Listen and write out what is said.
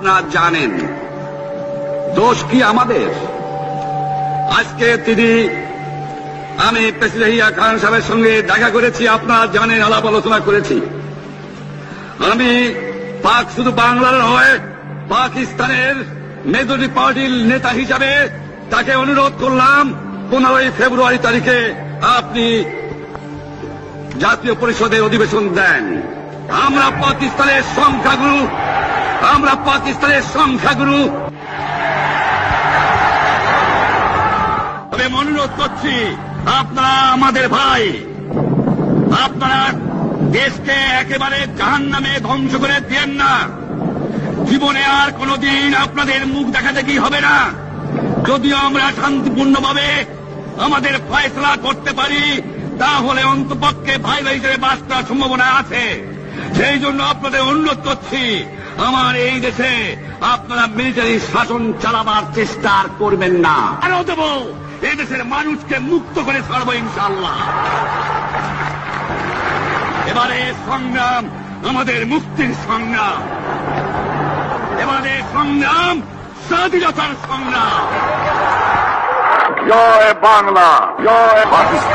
আপনারা জানেন। দোষ কি আমাদের? আজকে আমি প্রেসিডেন্ট ইয়াহিয়া খান সাহেবের সঙ্গে দেখা করেছি, আপনারা জানেন, আলাপ আলোচনা করেছি। আমি শুধু বাংলার নয়, পাকিস্তানের মেজরিটি পার্টির নেতা হিসাবে তাকে অনুরোধ করলাম 15 ফেব্রুয়ারি তারিখে আপনি জাতীয় পরিষদের অধিবেশন দেন। আমরা পাকিস্তানের সংখ্যাগুরু আমি অনুরোধ করছি, আপনারা আমাদের ভাই, আপনারা দেশকে একেবারে জাহান্নামে ধ্বংস করে দিয়েন না। জীবনে আর কোনদিন আপনাদের মুখ দেখা দেখি হবে না। যদিও আমরা শান্তিপূর্ণভাবে আমাদের ফয়সলা করতে পারি, তাহলে অন্তপক্ষে ভাই ভাই হিসেবে বাস করার সম্ভাবনা আছে। সেই জন্য আপনাদের অনুরোধ করছি, আমার এই দেশে আপনারা মিলিটারি শাসন চালাবার চেষ্টা করবেন না। আরো দেব, এই দেশের মানুষকে মুক্ত করে ছাড়বো ইনশাআল্লাহ। এবারে সংগ্রাম আমাদের মুক্তির সংগ্রাম, এবারে সংগ্রাম স্বাধীনতার সংগ্রাম। জয় বাংলা, জয় পাকিস্তান।